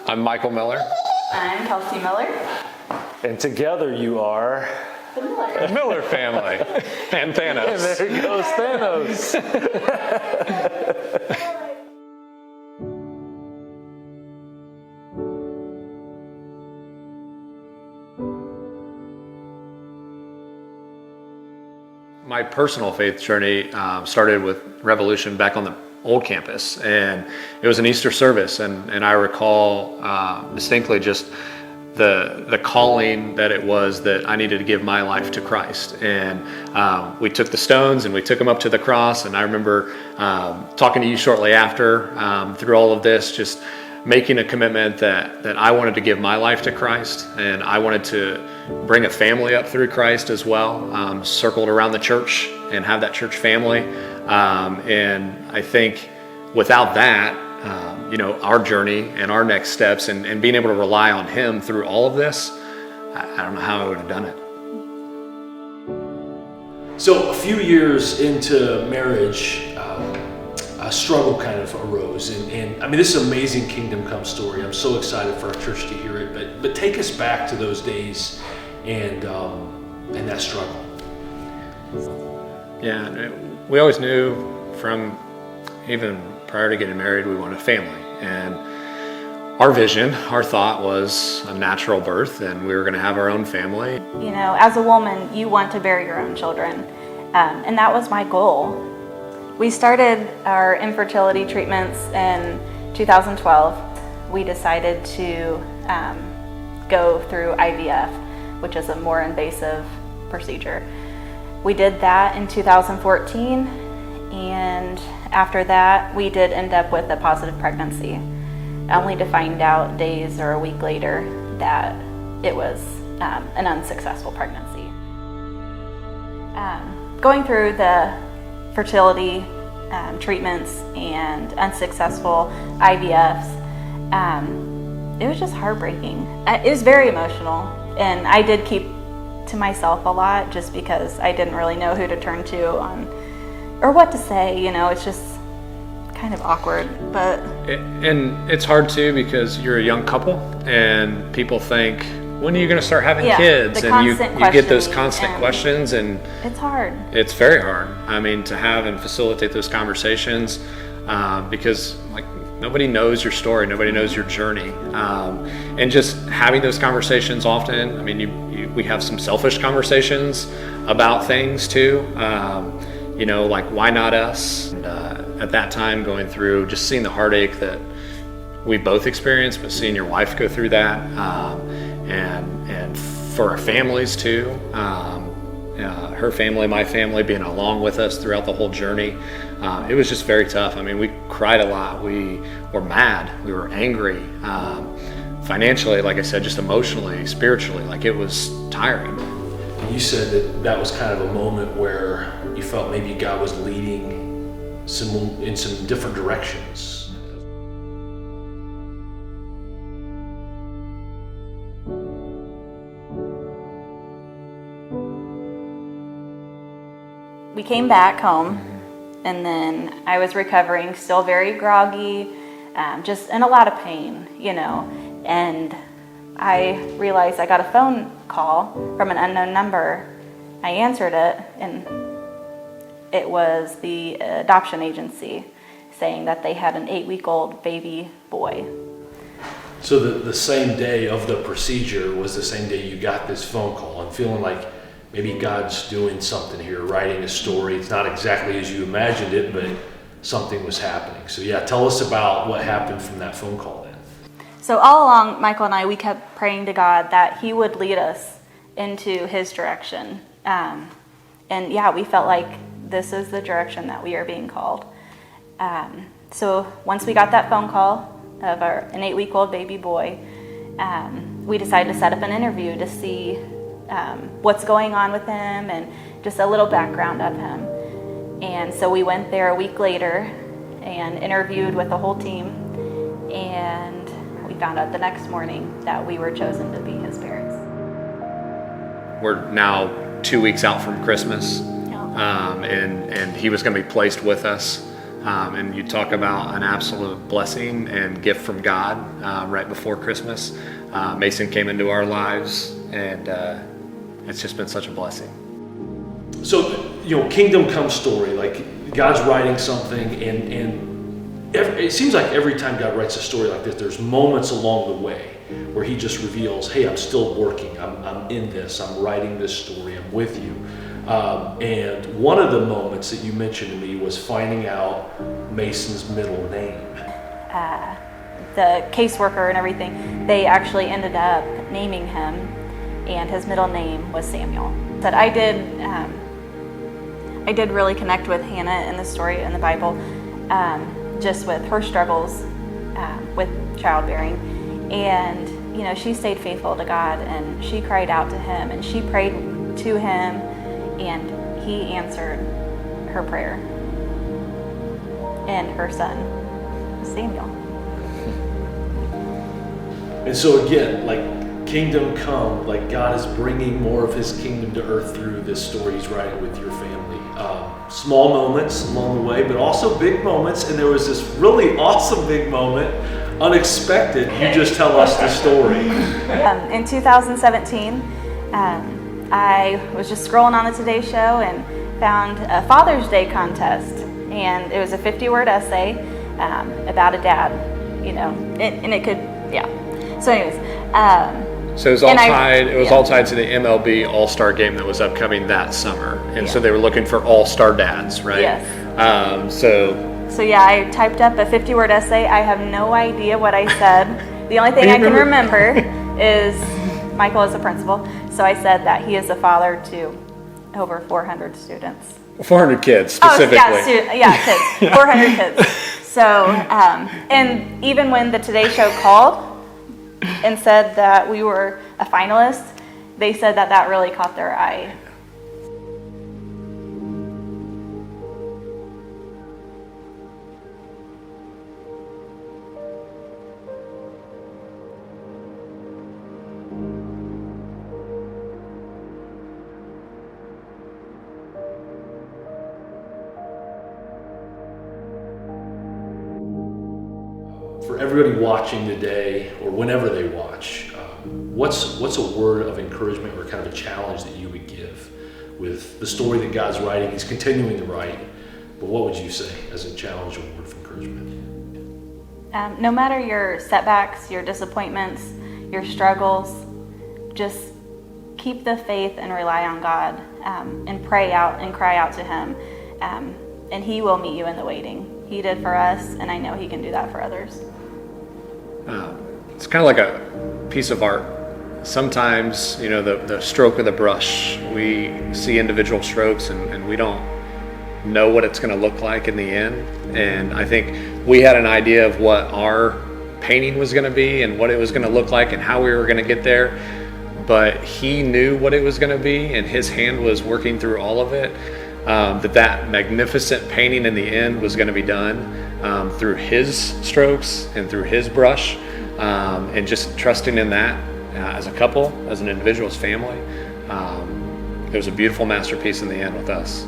I'm Michael Miller. I'm Kelsey Miller. And together you are The Miller. the Miller family. And Thanos. And there goes Thanos. My personal faith journey started with Revolution back on the old campus, and it was an Easter service, and I recall distinctly just the calling that it was that I needed to give my life to Christ. And we took the stones and we took them up to the cross, and I remember talking to you shortly after through all of this, just making a commitment that I wanted to give my life to Christ, and I wanted to bring a family up through Christ as well, circled around the church and have that church family. And I think without that, our journey and our next steps and being able to rely on Him through all of this, I don't know how I would have done it. So a few years into marriage, a struggle kind of arose, and I mean, this is an amazing Kingdom Come story. I'm so excited for our church to hear it, but take us back to those days and that struggle. Yeah, we always knew from even prior to getting married, we wanted a family, and our vision, our thought was a natural birth, and we were going to have our own family. You know, as a woman, you want to bear your own children, and that was my goal. We started our infertility treatments in 2012. We decided to go through IVF, which is a more invasive procedure. We did that in 2014, and after that, we did end up with a positive pregnancy, only to find out days or a week later that it was an unsuccessful pregnancy. Going through the fertility treatments and unsuccessful IVFs, it was just heartbreaking. It was very emotional, and I did keep to myself a lot just because I didn't really know who to turn to or what to say. It's just kind of awkward. And it's hard too, because you're a young couple and people think, when are you going to start having kids? And you get those constant questions, and it's hard. It's very hard. I mean, to have and facilitate those conversations, because nobody knows your story, nobody knows your journey, and just having those conversations often. I mean, we have some selfish conversations about things too. Why not us? And, at that time, going through just seeing the heartache that we both experienced, but seeing your wife go through that, and for our families too, her family, my family, being along with us throughout the whole journey, it was just very tough. I mean, we cried a lot. We were mad. We were angry. Financially, like I said, just emotionally, spiritually, it was tiring. And you said that was kind of a moment where you felt maybe God was leading in some different directions. We came back home, and then I was recovering, still very groggy, just in a lot of pain, and I realized I got a phone call from an unknown number. I answered it, and it was the adoption agency saying that they had an 8-week-old baby boy. So the same day of the procedure was the same day you got this phone call, and feeling like maybe God's doing something here, writing a story. It's not exactly as you imagined it, but something was happening. So yeah, tell us about what happened from that phone call then. So all along, Michael and I, we kept praying to God that He would lead us into His direction. And yeah, we felt like this is the direction that we are being called. So once we got that phone call of an 8-week-old baby boy, we decided to set up an interview to see what's going on with him and just a little background of him. And so we went there a week later and interviewed with the whole team, and we found out the next morning that we were chosen to be his parents. We're now 2 weeks out from Christmas, and he was going to be placed with us And you talk about an absolute blessing and gift from God right before Christmas. Mason came into our lives, and it's just been such a blessing. So, kingdom come story, like God's writing something, and it seems like every time God writes a story like this, there's moments along the way where he just reveals, hey, I'm still working, I'm in this, I'm writing this story, I'm with you. And one of the moments that you mentioned to me was finding out Mason's middle name. The caseworker and everything, they actually ended up naming him, and his middle name was Samuel. But I did really connect with Hannah in the story in the Bible, just with her struggles with childbearing. And, she stayed faithful to God, and she cried out to him, and she prayed to him, and he answered her prayer. And her son, Samuel. And so again, like kingdom come, like God is bringing more of his kingdom to earth through this story he's writing with your family. Small moments along the way, but also big moments. And there was this really awesome big moment, unexpected. You just tell us the story. In 2017, I was just scrolling on the Today Show and found a Father's Day contest. And it was a 50-word essay about a dad, and it could, yeah. So anyways, so it was all tied to the MLB All-Star game that was upcoming that summer, and so they were looking for all-star dads, right? Yes. So yeah, I typed up a 50-word essay. I have no idea what I said. The only thing I can remember is Michael is a principal, so I said that he is a father to over 400 students. 400 kids specifically. Oh, yeah, kids. 400 kids. So, and even when the Today Show called and said that we were a finalist, they said that really caught their eye. For everybody watching today, or whenever they watch, what's a word of encouragement or kind of a challenge that you would give with the story that God's writing? He's continuing to write, but what would you say as a challenge or word of encouragement? No matter your setbacks, your disappointments, your struggles, just keep the faith and rely on God, and pray out and cry out to him, and he will meet you in the waiting. He did for us, and I know he can do that for others. It's kind of like a piece of art. Sometimes, the stroke of the brush, we see individual strokes and we don't know what it's going to look like in the end. And I think we had an idea of what our painting was going to be and what it was going to look like and how we were going to get there. But he knew what it was going to be, and his hand was working through all of it. That magnificent painting in the end was going to be done through his strokes and through his brush, and just trusting in that as a couple, as an individual, as family. It was a beautiful masterpiece in the end with us.